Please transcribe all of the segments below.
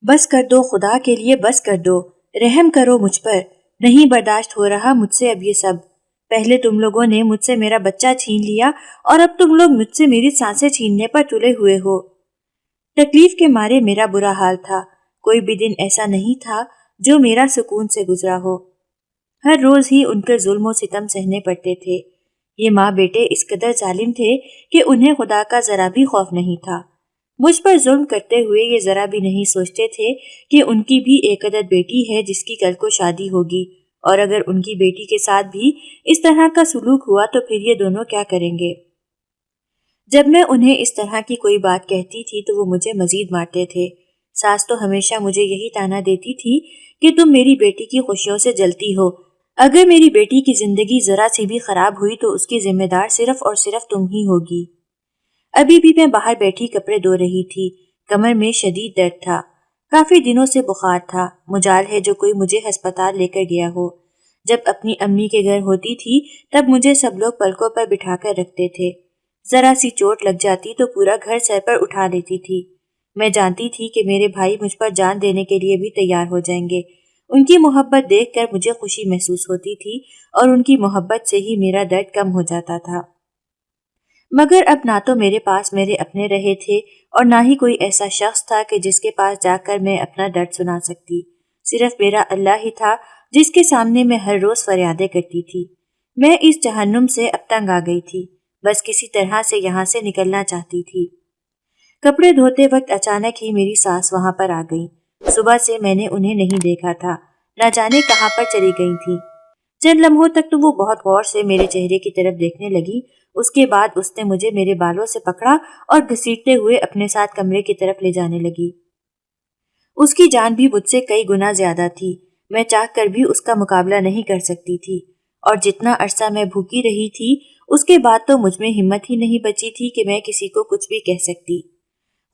بس کر دو، خدا کے لیے بس کر دو، رحم کرو مجھ پر، نہیں برداشت ہو رہا مجھ سے اب یہ سب۔ پہلے تم لوگوں نے مجھ سے میرا بچہ چھین لیا اور اب تم لوگ مجھ سے میری سانسیں چھیننے پر تلے ہوئے ہو۔ تکلیف کے مارے میرا برا حال تھا، کوئی بھی دن ایسا نہیں تھا جو میرا سکون سے گزرا ہو۔ ہر روز ہی ان کے ظلم و ستم سہنے پڑتے تھے۔ یہ ماں بیٹے اس قدر ظالم تھے کہ انہیں خدا کا ذرا بھی خوف نہیں تھا۔ مجھ پر ظلم کرتے ہوئے یہ ذرا بھی نہیں سوچتے تھے کہ ان کی بھی ایک عدد بیٹی ہے جس کی کل کو شادی ہوگی، اور اگر ان کی بیٹی کے ساتھ بھی اس طرح کا سلوک ہوا تو پھر یہ دونوں کیا کریں گے۔ جب میں انہیں اس طرح کی کوئی بات کہتی تھی تو وہ مجھے مزید مارتے تھے۔ ساس تو ہمیشہ مجھے یہی طعنہ دیتی تھی کہ تم میری بیٹی کی خوشیوں سے جلتی ہو، اگر میری بیٹی کی زندگی ذرا سی بھی خراب ہوئی تو اس کی ذمہ دار صرف اور صرف تم ہی ہوگی۔ ابھی بھی میں باہر بیٹھی کپڑے دھو رہی تھی، کمر میں شدید درد تھا، کافی دنوں سے بخار تھا، مجال ہے جو کوئی مجھے ہسپتال لے کر گیا ہو۔ جب اپنی امی کے گھر ہوتی تھی تب مجھے سب لوگ پلکوں پر بٹھا کر رکھتے تھے، ذرا سی چوٹ لگ جاتی تو پورا گھر سر پر اٹھا لیتی تھی۔ میں جانتی تھی کہ میرے بھائی مجھ پر جان دینے کے لیے بھی تیار ہو جائیں گے۔ ان کی محبت دیکھ کر مجھے خوشی محسوس ہوتی تھی اور ان کی محبت سے ہی میرا درد کم ہو جاتا تھا۔ مگر اب نہ تو میرے پاس میرے اپنے رہے تھے اور نہ ہی کوئی ایسا شخص تھا کہ جس کے پاس جا کر میں اپنا درد سنا سکتی۔ صرف میرا اللہ ہی تھا جس کے سامنے میں ہر روز فریادیں کرتی تھی۔ میں اس جہنم سے اب تنگ آ گئی تھی، بس کسی طرح سے یہاں سے نکلنا چاہتی تھی۔ کپڑے دھوتے وقت اچانک ہی میری ساس وہاں پر آ گئی۔ صبح سے میں نے انہیں نہیں دیکھا تھا، نہ جانے کہاں پر چلی گئی تھی۔ چند لمحوں تک تو وہ بہت غور سے میرے چہرے کی طرف دیکھنے لگی، اس کے بعد اس نے مجھے میرے بالوں سے پکڑا اور گھسیٹتے ہوئے اپنے ساتھ کمرے کی طرف لے جانے لگی۔ اس کی جان بھی مجھ سے کئی گنا زیادہ تھی، میں چاہ کر بھی اس کا مقابلہ نہیں کر سکتی تھی، اور جتنا عرصہ میں بھوکی رہی تھی اس کے بعد تو مجھ میں ہمت ہی نہیں بچی تھی کہ میں کسی کو کچھ بھی کہہ سکتی۔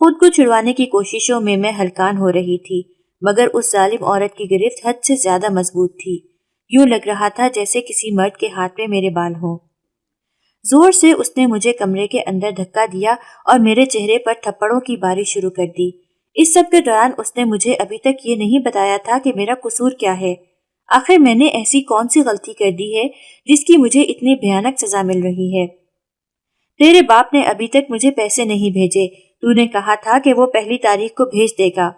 خود کو چھڑوانے کی کوششوں میں ہلکان ہو رہی تھی، مگر اس ظالم عورت کی گرفت حد سے زیادہ مضبوط تھی، یوں لگ رہا تھا جیسے کسی مرد کے ہاتھ میں میرے بال ہوں۔ زور سے اس نے مجھے کمرے کے اندر دھکا دیا اور میرے چہرے پر تھپڑوں کی بارش شروع کر دی۔ اس سب کے دوران اس نے مجھے ابھی تک یہ نہیں بتایا تھا کہ میرا قصور کیا ہے، آخر میں نے ایسی کون سی غلطی کر دی ہے جس کی مجھے اتنی بھیانک سزا مل رہی ہے۔ تیرے باپ نے ابھی تک مجھے پیسے نہیں بھیجے، تو نے کہا تھا کہ وہ 1 تاریخ کو بھیج دے گا۔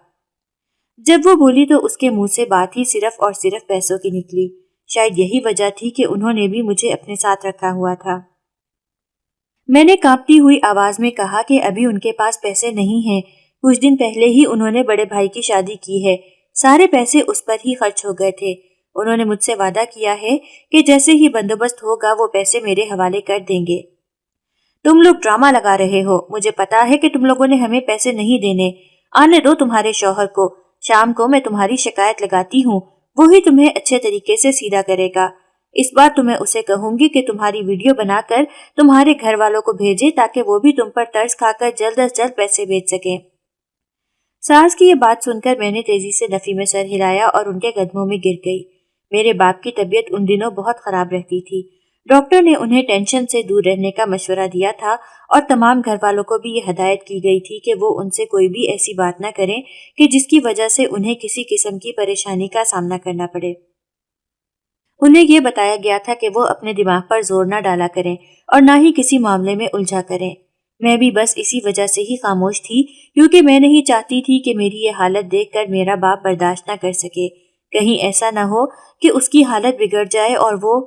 جب وہ بولی تو اس کے منہ سے بات ہی صرف اور صرف پیسوں کی نکلی، شاید یہی وجہ تھی کہ انہوں نے بھی مجھے اپنے ساتھ رکھا ہوا تھا۔ میں نے کانپتی ہوئی آواز میں کہا کہ ابھی ان کے پاس پیسے نہیں ہیں، کچھ دن پہلے ہی انہوں نے بڑے بھائی کی شادی کی ہے، سارے پیسے اس پر ہی خرچ ہو گئے تھے۔ انہوں نے مجھ سے وعدہ کیا ہے کہ جیسے ہی بندوبست ہوگا وہ پیسے میرے حوالے کر دیں گے۔ تم لوگ ڈرامہ لگا رہے ہو، مجھے پتا ہے کہ تم لوگوں نے ہمیں پیسے نہیں دینے، آنے دو تمہارے شوہر کو، شام کو میں تمہاری شکایت لگاتی ہوں، وہی تمہیں اچھے طریقے سے سیدھا کرے گا۔ اس بار تو میں اسے کہوں گی کہ تمہاری ویڈیو بنا کر تمہارے گھر والوں کو بھیجے تاکہ وہ بھی تم پر ترس کھا کر جلد از جلد پیسے بھیج سکیں۔ ساس کی یہ بات سن کر میں نے تیزی سے نفی میں سر ہلایا اور ان کے قدموں میں گر گئی۔ میرے باپ کی طبیعت ان دنوں بہت خراب رہتی تھی، ڈاکٹر نے انہیں ٹینشن سے دور رہنے کا مشورہ دیا تھا اور تمام گھر والوں کو بھی یہ ہدایت کی گئی تھی کہ وہ ان سے کوئی بھی ایسی بات نہ کریں کہ جس کی وجہ سے انہیں کسی قسم کی پریشانی کا سامنا کرنا پڑے۔ انہیں یہ بتایا گیا تھا کہ وہ اپنے دماغ پر زور نہ ڈالا کریں اور نہ ہی کسی معاملے میں الجھا کریں۔ میں بھی بس اسی وجہ سے ہی خاموش تھی، کیونکہ میں نہیں چاہتی تھی کہ میری یہ حالت دیکھ کر میرا باپ برداشت نہ کر سکے، کہیں ایسا نہ ہو کہ اس کی حالت بگڑ جائے اور وہ…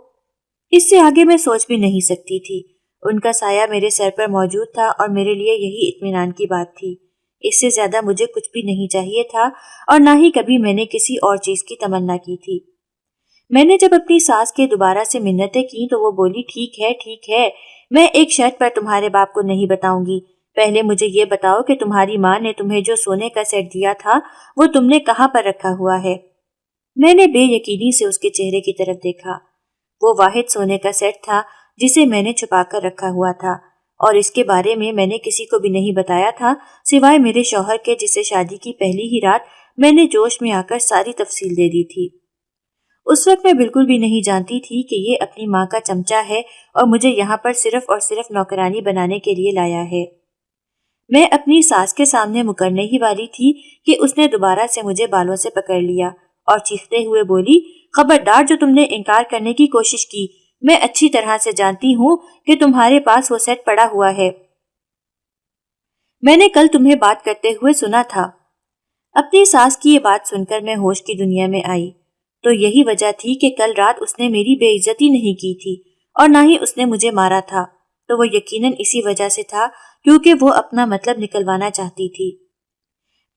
اس سے آگے میں سوچ بھی نہیں سکتی تھی۔ ان کا سایہ میرے سر پر موجود تھا اور میرے لیے یہی اطمینان کی بات تھی۔ اس سے زیادہ مجھے کچھ بھی نہیں چاہیے تھا اور نہ ہی کبھی میں نے کسی اور چیز کی تمنا کی تھی۔ میں نے جب اپنی ساس کے دوبارہ سے منتیں کی تو وہ بولی، ٹھیک ہے، میں ایک شرط پر تمہارے باپ کو نہیں بتاؤں گی، پہلے مجھے یہ بتاؤ کہ تمہاری ماں نے تمہیں جو سونے کا سیٹ دیا تھا وہ تم نے کہاں پر رکھا ہوا ہے؟ میں نے بے یقینی سے اس کے چہرے کی طرف دیکھا۔ وہ واحد سونے کا سیٹ تھا جسے میں نے چھپا کر رکھا ہوا تھا، اور اس کے بارے میں نے کسی کو بھی نہیں بتایا تھا سوائے میرے شوہر کے، جسے شادی کی پہلی ہی رات میں نے جوش میں آ کر ساری تفصیل دے دی تھی۔ اس وقت میں بالکل بھی نہیں جانتی تھی کہ یہ اپنی ماں کا چمچہ ہے اور مجھے یہاں پر صرف اور صرف نوکرانی بنانے کے لیے لایا ہے۔ میں اپنی ساس کے سامنے مکرنے ہی والی تھی کہ اس نے دوبارہ سے مجھے بالوں سے پکڑ لیا اور چیختے ہوئے بولی، خبردار جو تم نے انکار کرنے کی کوشش کی، میں اچھی طرح سے جانتی ہوں کہ تمہارے پاس وہ سیٹ پڑا ہوا ہے، میں نے کل تمہیں بات کرتے ہوئے سنا تھا۔ اپنی ساس کی یہ بات سن کر میں ہوش کی دنیا میں آئی تو یہی وجہ تھی کہ کل رات اس نے میری بے عزتی نہیں کی تھی اور نہ ہی اس نے مجھے مارا تھا، تو وہ یقیناً اسی وجہ سے تھا کیونکہ وہ اپنا مطلب نکلوانا چاہتی تھی۔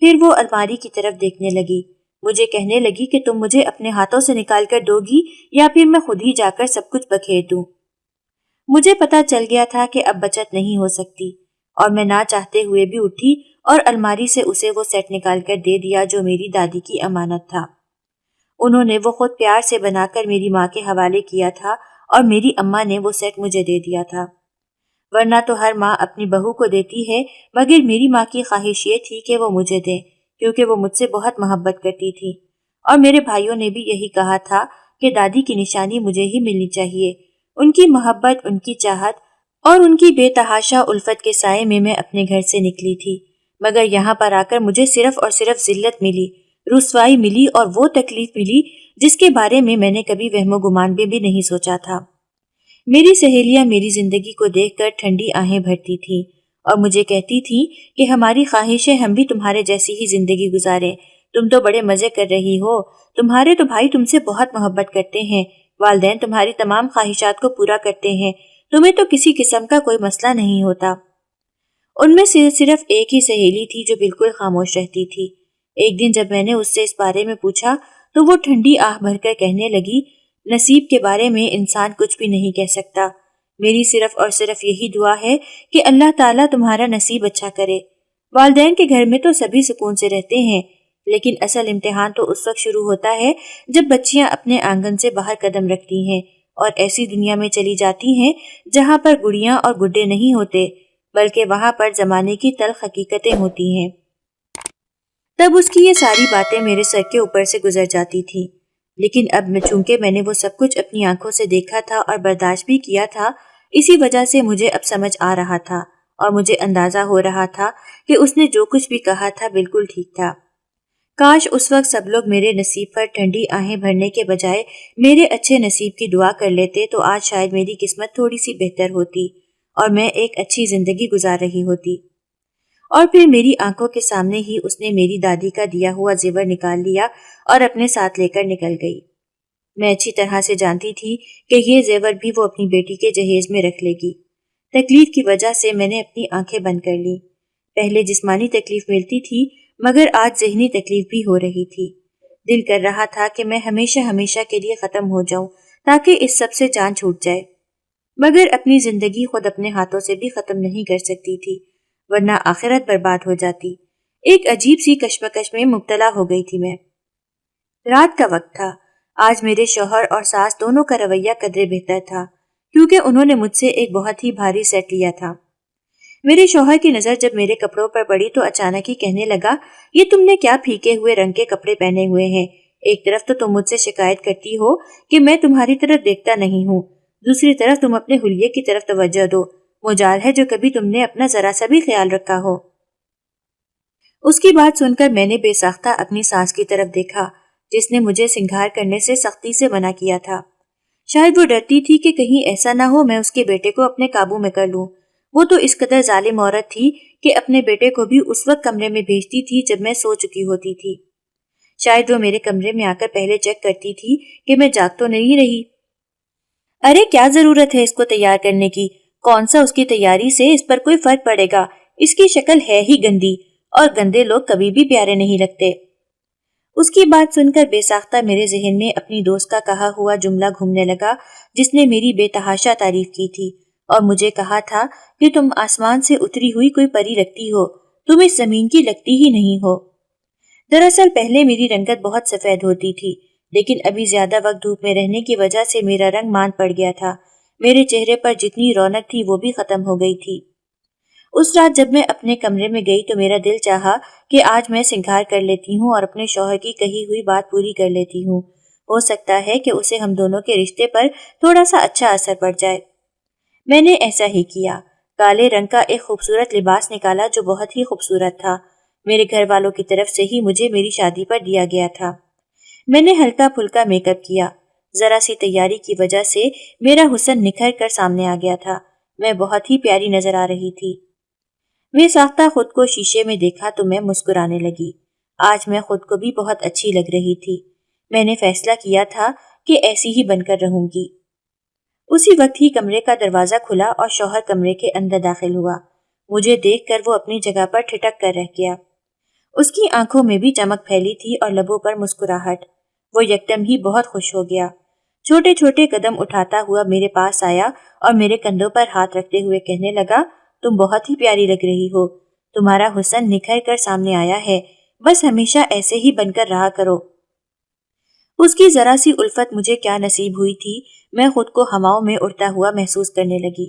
پھر وہ الماری کی طرف دیکھنے لگی، مجھے کہنے لگی کہ تم مجھے اپنے ہاتھوں سے نکال کر دو گی یا پھر میں خود ہی جا کر سب کچھ بکھیر دوں۔ مجھے پتا چل گیا تھا کہ اب بچت نہیں ہو سکتی اور میں نہ چاہتے ہوئے بھی اٹھی اور الماری سے اسے وہ سیٹ نکال کر دے دیا جو میری دادی کی امانت تھا۔ انہوں نے وہ خود پیار سے بنا کر میری ماں کے حوالے کیا تھا اور میری اماں نے وہ سیٹ مجھے دے دیا تھا، ورنہ تو ہر ماں اپنی بہو کو دیتی ہے، مگر میری ماں کی خواہش یہ تھی کہ وہ مجھے دے کیونکہ وہ مجھ سے بہت محبت کرتی تھی، اور میرے بھائیوں نے بھی یہی کہا تھا کہ دادی کی نشانی مجھے ہی ملنی چاہیے۔ ان کی محبت، ان کی چاہت اور ان کی بے تحاشا الفت کے سائے میں اپنے گھر سے نکلی تھی، مگر یہاں پر آ کر مجھے صرف اور صرف ذلت ملی، رسوائی ملی اور وہ تکلیف ملی جس کے بارے میں نے کبھی وہم و گمان میں بھی نہیں سوچا تھا۔ میری سہیلیاں میری زندگی کو دیکھ کر ٹھنڈی آہیں بھرتی تھیں اور مجھے کہتی تھیں کہ ہماری خواہش ہے ہم بھی تمہارے جیسی ہی زندگی گزاریں، تم تو بڑے مزے کر رہی ہو، تمہارے تو بھائی تم سے بہت محبت کرتے ہیں، والدین تمہاری تمام خواہشات کو پورا کرتے ہیں، تمہیں تو کسی قسم کا کوئی مسئلہ نہیں ہوتا۔ ان میں سے صرف ایک ہی سہیلی تھی جو بالکل خاموش رہتی تھی۔ ایک دن جب میں نے اس سے اس بارے میں پوچھا تو وہ ٹھنڈی آہ بھر کر کہنے لگی، نصیب کے بارے میں انسان کچھ بھی نہیں کہہ سکتا، میری صرف اور صرف یہی دعا ہے کہ اللہ تعالیٰ تمہارا نصیب اچھا کرے۔ والدین کے گھر میں تو سبھی سکون سے رہتے ہیں، لیکن اصل امتحان تو اس وقت شروع ہوتا ہے جب بچیاں اپنے آنگن سے باہر قدم رکھتی ہیں اور ایسی دنیا میں چلی جاتی ہیں جہاں پر گڑیاں اور گڈے نہیں ہوتے، بلکہ وہاں پر زمانے کی تلخ حقیقتیں ہوتی ہیں۔ تب اس کی یہ ساری باتیں میرے سر کے اوپر سے گزر جاتی تھی، لیکن اب چونکہ میں نے وہ سب کچھ اپنی آنکھوں سے دیکھا تھا اور برداشت بھی کیا تھا، اسی وجہ سے مجھے اب سمجھ آ رہا تھا اور مجھے اندازہ ہو رہا تھا کہ اس نے جو کچھ بھی کہا تھا بالکل ٹھیک تھا۔ کاش اس وقت سب لوگ میرے نصیب پر ٹھنڈی آہیں بھرنے کے بجائے میرے اچھے نصیب کی دعا کر لیتے تو آج شاید میری قسمت تھوڑی سی بہتر ہوتی اور میں ایک اچھی زندگی گزار رہی ہوتی۔ اور پھر میری آنکھوں کے سامنے ہی اس نے میری دادی کا دیا ہوا زیور نکال لیا اور اپنے ساتھ لے کر نکل گئی۔ میں اچھی طرح سے جانتی تھی کہ یہ زیور بھی وہ اپنی بیٹی کے جہیز میں رکھ لے گی۔ تکلیف کی وجہ سے میں نے اپنی آنکھیں بند کر لی۔ پہلے جسمانی تکلیف ملتی تھی مگر آج ذہنی تکلیف بھی ہو رہی تھی۔ دل کر رہا تھا کہ میں ہمیشہ ہمیشہ کے لیے ختم ہو جاؤں تاکہ اس سب سے جان چھوٹ جائے، مگر اپنی زندگی خود اپنے ہاتھوں سے بھی ختم نہیں کر سکتی تھی، ورنہ آخرت برباد ہو جاتی۔ ایک عجیب سی کشمکش میں مبتلا ہو گئی تھی میں۔ رات کا وقت تھا۔ آج میرے شوہر اور ساس دونوں کا رویہ قدرے بہتر تھا کیونکہ انہوں نے مجھ سے ایک بہت ہی بھاری سیٹ لیا تھا۔ میرے شوہر کی نظر جب میرے کپڑوں پر پڑی تو اچانک ہی کہنے لگا، یہ تم نے کیا پھیکے ہوئے رنگ کے کپڑے پہنے ہوئے ہیں؟ ایک طرف تو تم مجھ سے شکایت کرتی ہو کہ میں تمہاری طرف دیکھتا نہیں ہوں، دوسری طرف تم اپنے حلیے کی طرف توجہ دو، مجال ہے جو کبھی تم نے اپنا ذرا سا بھی خیال رکھا ہو۔ اس کی بات سن کر میں نے بے ساختہ اپنی ساس کی طرف دیکھا جس نے مجھے سنگھار کرنے سے سختی سے منع کیا تھا۔ شاید وہ ڈرتی تھی کہ کہیں ایسا نہ ہو میں اس کے بیٹے کو اپنے قابو میں کر لوں۔ وہ تو اس قدر ظالم عورت تھی کہ اپنے بیٹے کو بھی اس وقت کمرے میں بھیجتی تھی جب میں سو چکی ہوتی تھی۔ شاید وہ میرے کمرے میں آ کر پہلے چیک کرتی تھی کہ میں جاگ تو نہیں رہی۔ ارے کیا ضرورت ہے اس کو تیار کرنے کی؟ کون سا اس کی تیاری سے اس پر کوئی فرق پڑے گا؟ اس کی شکل ہے ہی گندی اور گندے لوگ کبھی بھی پیارے نہیں لگتے۔ اس کی بات سن کر بے ساختہ میرے ذہن میں اپنی دوست کا کہا ہوا جملہ گھومنے لگا جس نے میری بے تحاشا تعریف کی تھی اور مجھے کہا تھا کہ تم آسمان سے اتری ہوئی کوئی پری لگتی ہو، تم اس زمین کی لگتی ہی نہیں ہو۔ دراصل پہلے میری رنگت بہت سفید ہوتی تھی، لیکن ابھی زیادہ وقت دھوپ میں رہنے کی وجہ سے میرا رنگ مان پڑ گیا تھا، میرے چہرے پر جتنی رونق تھی وہ بھی ختم ہو گئی تھی۔ اس رات جب میں اپنے کمرے میں گئی تو میرا دل چاہا کہ آج میں سنگھار کر لیتی ہوں اور اپنے شوہر کی کہی ہوئی بات پوری کر لیتی ہوں، ہو سکتا ہے کہ اسے ہم دونوں کے رشتے پر تھوڑا سا اچھا اثر پڑ جائے۔ میں نے ایسا ہی کیا۔ کالے رنگ کا ایک خوبصورت لباس نکالا جو بہت ہی خوبصورت تھا۔ میرے گھر والوں کی طرف سے ہی مجھے میری شادی پر دیا گیا تھا۔ میں نے ہلکا پھلکا میک اپ کیا۔ ذرا سی تیاری کی وجہ سے میرا حسن نکھر کر سامنے آ گیا تھا۔ میں بہت ہی پیاری نظر آ رہی تھی۔ میں ساختہ خود کو شیشے میں دیکھا تو میں مسکرانے لگی۔ آج میں خود کو بھی بہت اچھی لگ رہی تھی۔ میں نے فیصلہ کیا تھا کہ ایسی ہی بن کر رہوں گی۔ اسی وقت ہی کمرے کا دروازہ کھلا اور شوہر کمرے کے اندر داخل ہوا۔ مجھے دیکھ کر وہ اپنی جگہ پر ٹھٹک کر رہ گیا۔ اس کی آنکھوں میں بھی چمک پھیلی تھی اور لبوں پر مسکراہٹ۔ وہ یکدم ہی بہت خوش ہو گیا۔ چھوٹے چھوٹے قدم اٹھاتا ہوا میرے پاس آیا اور میرے کندھوں پر ہاتھ رکھتے ہوئے کہنے لگا، تم بہت ہی پیاری لگ رہی ہو۔ تمہارا حسن نکھر کر سامنے آیا ہے۔ بس ہمیشہ ایسے ہی بن کر رہا کرو۔ اس کی ذرا سی الفت مجھے کیا نصیب ہوئی تھی، میں خود کو ہواؤں میں اڑتا ہوا محسوس کرنے لگی۔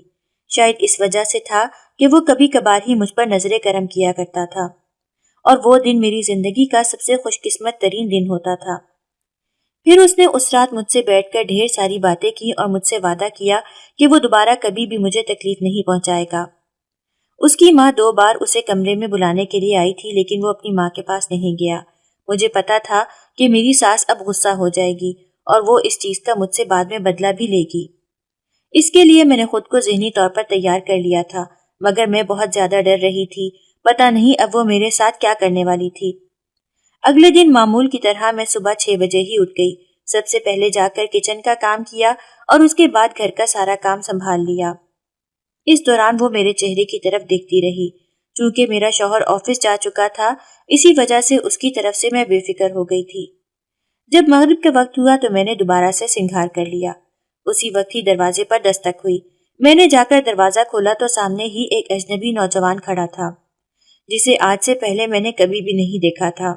شاید اس وجہ سے تھا کہ وہ کبھی کبھار ہی مجھ پر نظر کرم کیا کرتا تھا، اور وہ دن میری زندگی کا سب سے خوش قسمت ترین دن ہوتا تھا۔ پھر اس نے اس رات مجھ سے بیٹھ کر ڈھیر ساری باتیں کی اور مجھ سے وعدہ کیا کہ وہ دوبارہ کبھی بھی مجھے تکلیف نہیں پہنچائے گا۔ اس کی ماں 2 بار اسے کمرے میں بلانے کے لیے آئی تھی، لیکن وہ اپنی ماں کے پاس نہیں گیا۔ مجھے پتا تھا کہ میری ساس اب غصہ ہو جائے گی اور وہ اس چیز کا مجھ سے بعد میں بدلہ بھی لے گی۔ اس کے لیے میں نے خود کو ذہنی طور پر تیار کر لیا تھا، مگر میں بہت زیادہ ڈر رہی تھی۔ پتہ نہیں اب وہ میرے ساتھ کیا کرنے والی تھی۔ اگلے دن معمول کی طرح میں صبح 6 بجے ہی اٹھ گئی۔ سب سے پہلے جا کر کچن کا کام کیا اور اس کے بعد گھر کا سارا کام سنبھال لیا۔ اس دوران وہ میرے چہرے کی طرف دیکھتی رہی۔ چونکہ میرا شوہر آفس جا چکا تھا، اسی وجہ سے اس کی طرف سے میں بے فکر ہو گئی تھی۔ جب مغرب کا وقت ہوا تو میں نے دوبارہ سے سنگھار کر لیا۔ اسی وقت ہی دروازے پر دستک ہوئی۔ میں نے جا کر دروازہ کھولا تو سامنے ہی ایک اجنبی نوجوان کھڑا تھا، جسے آج سے پہلے میں نے کبھی بھی نہیں دیکھا تھا۔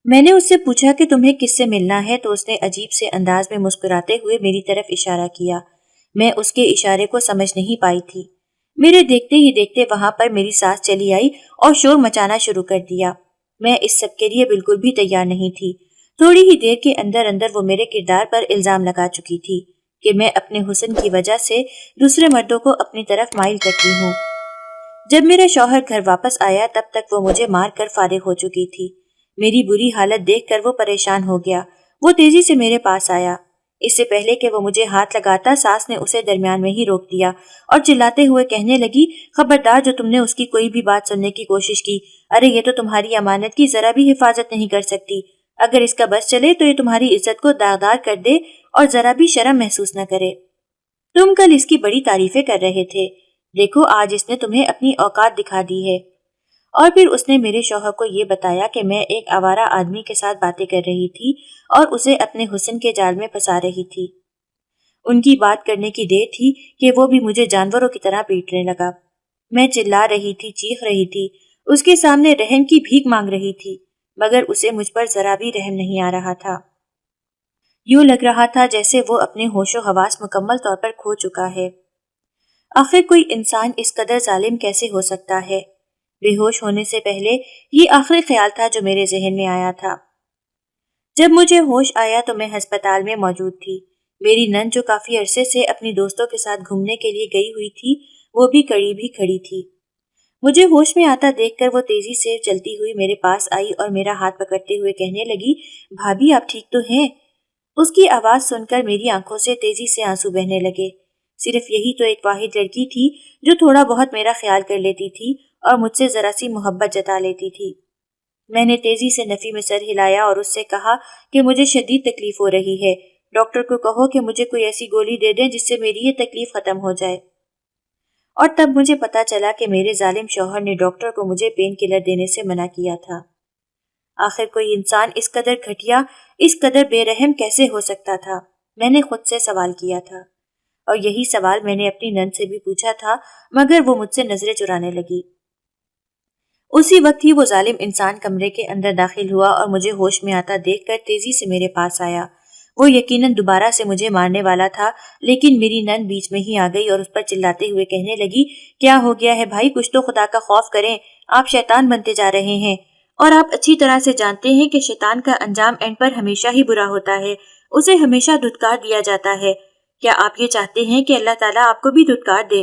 میں نے اس سے پوچھا کہ تمہیں کس سے ملنا ہے تو اس نے عجیب سے انداز میں مسکراتے ہوئے میری طرف اشارہ کیا۔ میں اس کے اشارے کو سمجھ نہیں پائی تھی۔ میرے دیکھتے ہی دیکھتے وہاں پر میری ساس چلی آئی اور شور مچانا شروع کر دیا۔ میں اس سب کے لیے بالکل بھی تیار نہیں تھی۔ تھوڑی ہی دیر کے اندر اندر وہ میرے کردار پر الزام لگا چکی تھی کہ میں اپنے حسن کی وجہ سے دوسرے مردوں کو اپنی طرف مائل کرتی ہوں۔ جب میرا شوہر گھر واپس آیا تب تک وہ مجھے مار کر فارغ ہو چکی تھی۔ میری بری حالت دیکھ کر وہ پریشان ہو گیا۔ وہ تیزی سے میرے پاس آیا۔ اس سے پہلے کہ وہ مجھے ہاتھ لگاتا، ساس نے اسے درمیان میں ہی روک دیا اور چلاتے ہوئے کہنے لگی، خبردار جو تم نے اس کی کوئی بھی بات سننے کی کوشش کی، ارے یہ تو تمہاری امانت کی ذرا بھی حفاظت نہیں کر سکتی۔ اگر اس کا بس چلے تو یہ تمہاری عزت کو داغدار کر دے اور ذرا بھی شرم محسوس نہ کرے۔ تم کل اس کی بڑی تعریفیں کر رہے تھے، دیکھو آج اس نے تمہیں اپنی اوقات دکھا دی ہے۔ اور پھر اس نے میرے شوہر کو یہ بتایا کہ میں ایک آوارہ آدمی کے ساتھ باتیں کر رہی تھی اور اسے اپنے حسن کے جال میں پھنسا رہی تھی۔ ان کی بات کرنے کی دیر تھی کہ وہ بھی مجھے جانوروں کی طرح پیٹنے لگا۔ میں چلا رہی تھی، چیخ رہی تھی، اس کے سامنے رحم کی بھیک مانگ رہی تھی، مگر اسے مجھ پر ذرا بھی رحم نہیں آ رہا تھا۔ یوں لگ رہا تھا جیسے وہ اپنے ہوش و حواس مکمل طور پر کھو چکا ہے۔ آخر کوئی انسان اس قدر ظالم کیسے ہو سکتا ہے؟ بے ہوش ہونے سے پہلے یہ آخری خیال تھا جو میرے ذہن میں آیا تھا۔ جب مجھے ہوش آیا تو میں ہسپتال میں موجود تھی۔ میری نند جو کافی عرصے سے اپنی دوستوں کے ساتھ گھومنے کے لیے گئی ہوئی تھی، وہ بھی قریب ہی کھڑی تھی۔ مجھے ہوش میں آتا دیکھ کر وہ تیزی سے چلتی ہوئی میرے پاس آئی اور میرا ہاتھ پکڑتے ہوئے کہنے لگی، بھابھی آپ ٹھیک تو ہیں؟ اس کی آواز سن کر میری آنکھوں سے تیزی سے آنسو بہنے لگے۔ صرف یہی تو ایک واحد لڑکی تھی جو تھوڑا بہت میرا خیال کر لیتی تھی اور مجھ سے ذرا سی محبت جتا لیتی تھی۔ میں نے تیزی سے نفی میں سر ہلایا اور اس سے کہا کہ مجھے شدید تکلیف ہو رہی ہے، ڈاکٹر کو کہو کہ مجھے کوئی ایسی گولی دے دیں جس سے میری یہ تکلیف ختم ہو جائے۔ اور تب مجھے پتا چلا کہ میرے ظالم شوہر نے ڈاکٹر کو مجھے پین کلر دینے سے منع کیا تھا۔ آخر کوئی انسان اس قدر گھٹیا، اس قدر بے رحم کیسے ہو سکتا تھا؟ میں نے خود سے سوال کیا تھا، اور یہی سوال میں نے اپنی نند سے بھی پوچھا تھا، مگر وہ مجھ سے نظریں چرانے لگی۔ اسی وقت ہی وہ ظالم انسان کمرے کے اندر داخل ہوا اور مجھے ہوش میں آتا دیکھ کر تیزی سے میرے پاس آیا۔ وہ یقیناً دوبارہ سے مجھے مارنے والا تھا، لیکن میری نند بیچ میں ہی آ گئی اور اس پر چلاتے ہوئے کہنے لگی، کیا ہو گیا ہے بھائی؟ کچھ تو خدا کا خوف کریں، آپ شیطان بنتے جا رہے ہیں، اور آپ اچھی طرح سے جانتے ہیں کہ شیطان کا انجام اینڈ پر ہمیشہ ہی برا ہوتا ہے، اسے ہمیشہ دھتکار دیا جاتا ہے۔ کیا آپ یہ چاہتے ہیں کہ اللہ تعالیٰ آپ کو بھی دھتکار دے؟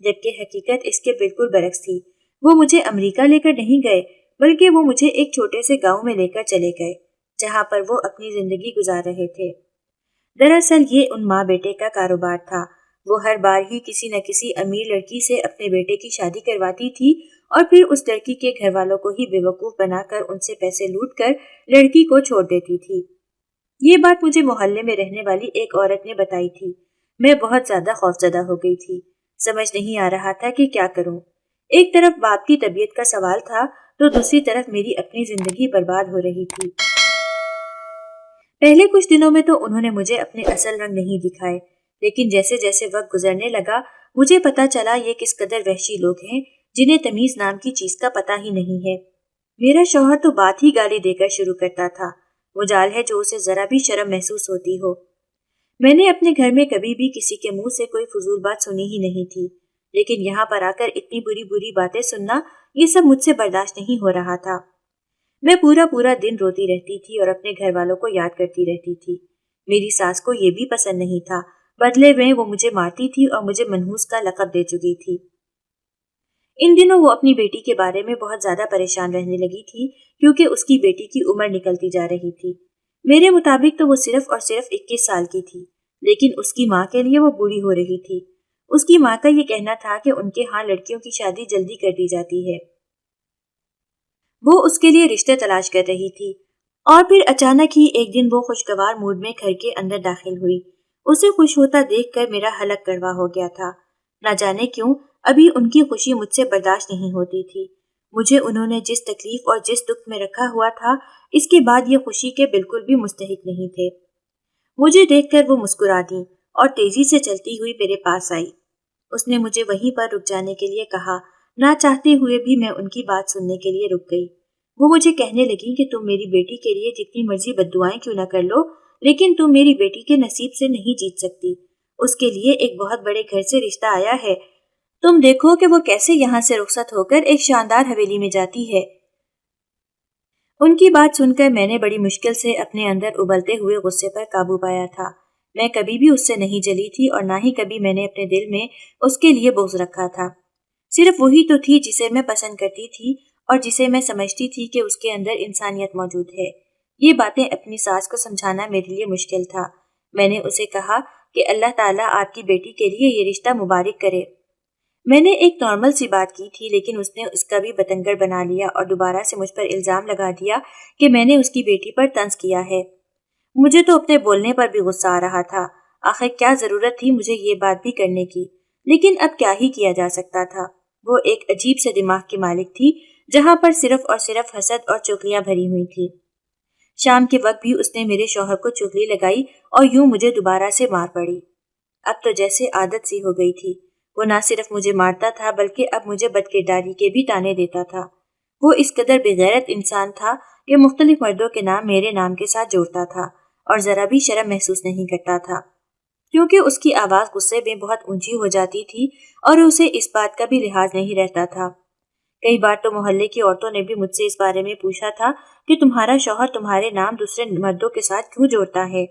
جبکہ حقیقت اس کے بالکل برعکس تھی۔ وہ مجھے امریکہ لے کر نہیں گئے بلکہ وہ مجھے ایک چھوٹے سے گاؤں میں لے کر چلے گئے جہاں پر وہ اپنی زندگی گزار رہے تھے۔ دراصل یہ ان ماں بیٹے کا کاروبار تھا۔ وہ ہر بار ہی کسی نہ کسی امیر لڑکی سے اپنے بیٹے کی شادی کرواتی تھی اور پھر اس لڑکی کے گھر والوں کو ہی بیوقوف بنا کر ان سے پیسے لوٹ کر لڑکی کو چھوڑ دیتی تھی۔ یہ بات مجھے محلے میں رہنے والی ایک عورت نے بتائی تھی۔ میں بہت زیادہ خوفزدہ ہو گئی تھی۔ سمجھ نہیں آ رہا تھا کہ کیا کروں۔ ایک طرف باپ کی طبیعت کا سوال تھا تو دوسری طرف میری اپنی زندگی برباد ہو رہی تھی۔ پہلے کچھ دنوں میں تو انہوں نے مجھے اپنے اصل رنگ نہیں دکھائے، لیکن جیسے جیسے وقت گزرنے لگا مجھے پتا چلا یہ کس قدر وحشی لوگ ہیں جنہیں تمیز نام کی چیز کا پتہ ہی نہیں ہے۔ میرا شوہر تو بات ہی گالی دے کر شروع کرتا تھا۔ مجال ہے جو اسے ذرا بھی شرم محسوس ہوتی ہو۔ میں نے اپنے گھر میں کبھی بھی کسی کے منہ سے کوئی فضول بات سنی ہی نہیں تھی، لیکن یہاں پر آ کر اتنی بری باتیں سننا یہ سب مجھ سے برداشت نہیں ہو رہا تھا۔ میں پورا دن روتی رہتی تھی اور اپنے گھر والوں کو یاد کرتی رہتی تھی۔ میری ساس کو یہ بھی پسند نہیں تھا، بدلے میں وہ مجھے مارتی تھی اور مجھے منحوس کا لقب دے چکی تھی۔ ان دنوں وہ اپنی بیٹی کے بارے میں بہت زیادہ پریشان رہنے لگی تھی کیونکہ اس کی بیٹی کی عمر نکلتی جا رہی تھی۔ میرے مطابق تو وہ صرف اور صرف 21 سال کی تھی، لیکن اس کی ماں کے لیے وہ بوڑھی ہو رہی تھی۔ اس کی ماں کا یہ کہنا تھا کہ ان کے ہاں لڑکیوں کی شادی جلدی کر دی جاتی ہے۔ وہ اس کے لیے رشتے تلاش کر رہی تھی اور پھر اچانک ہی ایک دن وہ خوشگوار موڈ میں گھر کے اندر داخل ہوئی۔ اسے خوش ہوتا دیکھ کر میرا حلق کڑوا ہو گیا تھا۔ نہ جانے کیوں ابھی ان کی خوشی مجھ سے برداشت نہیں ہوتی تھی۔ مجھے انہوں نے جس تکلیف اور جس دکھ میں رکھا ہوا تھا اس کے بعد یہ خوشی کے بالکل بھی مستحق نہیں تھے۔ مجھے دیکھ کر وہ مسکرا دیں اور تیزی سے چلتی ہوئی میرے پاس آئی۔ اس نے مجھے وہیں پر رک جانے کے لیے کہا۔ نہ چاہتے ہوئے بھی میں ان کی بات سننے کے لیے رک گئی۔ وہ مجھے کہنے لگی کہ تم میری بیٹی کے لیے جتنی مرضی بددعائیں کیوں نہ کر لو، لیکن تم میری بیٹی کے نصیب سے نہیں جیت سکتی۔ اس کے لیے ایک بہت بڑے گھر سے رشتہ آیا ہے۔ تم دیکھو کہ وہ کیسے یہاں سے رخصت ہو کر ایک شاندار حویلی میں جاتی ہے۔ ان کی بات سن کر میں نے بڑی مشکل سے اپنے اندر ابلتے ہوئے غصے پر قابو پایا تھا۔ میں کبھی بھی اس سے نہیں جلی تھی اور نہ ہی کبھی میں نے اپنے دل میں اس کے لیے بغض رکھا تھا۔ صرف وہی تو تھی جسے میں پسند کرتی تھی اور جسے میں سمجھتی تھی کہ اس کے اندر انسانیت موجود ہے۔ یہ باتیں اپنی ساس کو سمجھانا میرے لیے مشکل تھا۔ میں نے اسے کہا کہ اللہ تعالیٰ آپ کی بیٹی کے لیے یہ رشتہ مبارک کرے۔ میں نے ایک نارمل سی بات کی تھی، لیکن اس نے اس کا بھی بتنگڑ بنا لیا اور دوبارہ سے مجھ پر الزام لگا دیا کہ میں نے اس کی بیٹی پر طنز کیا ہے۔ مجھے تو اپنے بولنے پر بھی غصہ آ رہا تھا۔ آخر کیا ضرورت تھی مجھے یہ بات بھی کرنے کی، لیکن اب کیا ہی کیا جا سکتا تھا۔ وہ ایک عجیب سے دماغ کی مالک تھی جہاں پر صرف اور صرف حسد اور چغلیاں بھری ہوئی تھی۔ شام کے وقت بھی اس نے میرے شوہر کو چغلی لگائی اور یوں مجھے دوبارہ سے مار پڑی۔ اب تو جیسے عادت سی ہو گئی تھی۔ وہ نہ صرف مجھے مارتا تھا بلکہ اب مجھے بدکرداری کے بھی طعنے دیتا تھا۔ وہ اس قدر بغیرت انسان تھا کہ مختلف مردوں کے نام میرے نام کے ساتھ جوڑتا تھا اور ذرا بھی شرم محسوس نہیں کرتا تھا، کیونکہ اس کی آواز غصے میں بہت اونچی ہو جاتی تھی اور اسے اس بات کا بھی لحاظ نہیں رہتا تھا۔ کئی بار تو محلے کی عورتوں نے بھی مجھ سے اس بارے میں پوچھا تھا کہ تمہارا شوہر تمہارے نام دوسرے مردوں کے ساتھ کیوں جوڑتا ہے؟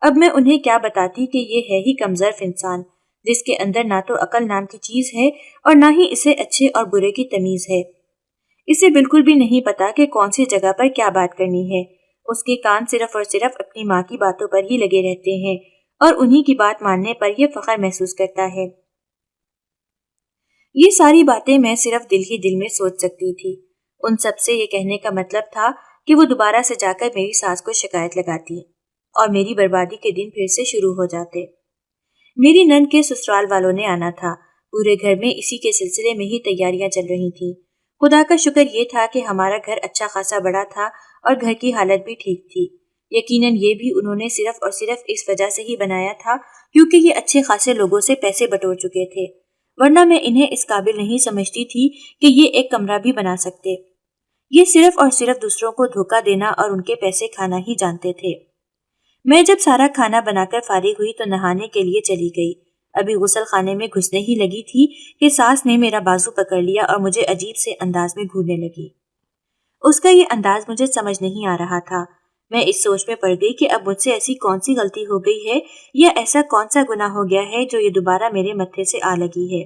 اب میں انہیں کیا بتاتی کہ یہ ہے ہی کمظرف انسان جس کے اندر نہ تو عقل نام کی چیز ہے اور نہ ہی اسے اچھے اور برے کی تمیز ہے۔ اسے بالکل بھی نہیں پتا کہ کون سی جگہ پر کیا بات کرنی ہے۔ اس کے کان صرف اور صرف اپنی ماں کی باتوں پر ہی لگے رہتے ہیں اور انہی کی بات ماننے پر یہ فخر محسوس کرتا ہے۔ یہ ساری باتیں میں صرف دل ہی دل میں سوچ سکتی تھی۔ ان سب سے یہ کہنے کا مطلب تھا کہ وہ دوبارہ سے جا کر میری ساس کو شکایت لگاتی اور میری بربادی کے دن پھر سے شروع ہو جاتے۔ میری نند کے سسرال والوں نے آنا تھا۔ پورے گھر میں اسی کے سلسلے میں ہی تیاریاں چل رہی تھیں۔ خدا کا شکر یہ تھا کہ ہمارا گھر اچھا خاصا بڑا تھا اور گھر کی حالت بھی ٹھیک تھی۔ یقیناً یہ بھی انہوں نے صرف اور صرف اس وجہ سے ہی بنایا تھا کیونکہ یہ اچھے خاصے لوگوں سے پیسے بٹور چکے تھے، ورنہ میں انہیں اس قابل نہیں سمجھتی تھی کہ یہ ایک کمرہ بھی بنا سکتے۔ یہ صرف اور صرف دوسروں کو دھوکہ دینا اور ان کے پیسے کھانا ہی جانتے تھے۔ میں جب سارا کھانا بنا کر فارغ ہوئی تو نہانے کے لیے چلی گئی۔ ابھی غسل خانے میں گھسنے ہی لگی تھی کہ ساس نے میرا بازو پکڑ لیا اور مجھے عجیب سے انداز میں گھورنے لگی۔ اس کا یہ انداز مجھے سمجھ نہیں آ رہا تھا۔ میں اس سوچ میں پڑ گئی کہ اب مجھ سے ایسی کون سی غلطی ہو گئی ہے یا ایسا کون سا گناہ ہو گیا ہے جو یہ دوبارہ میرے متھے سے آ لگی ہے۔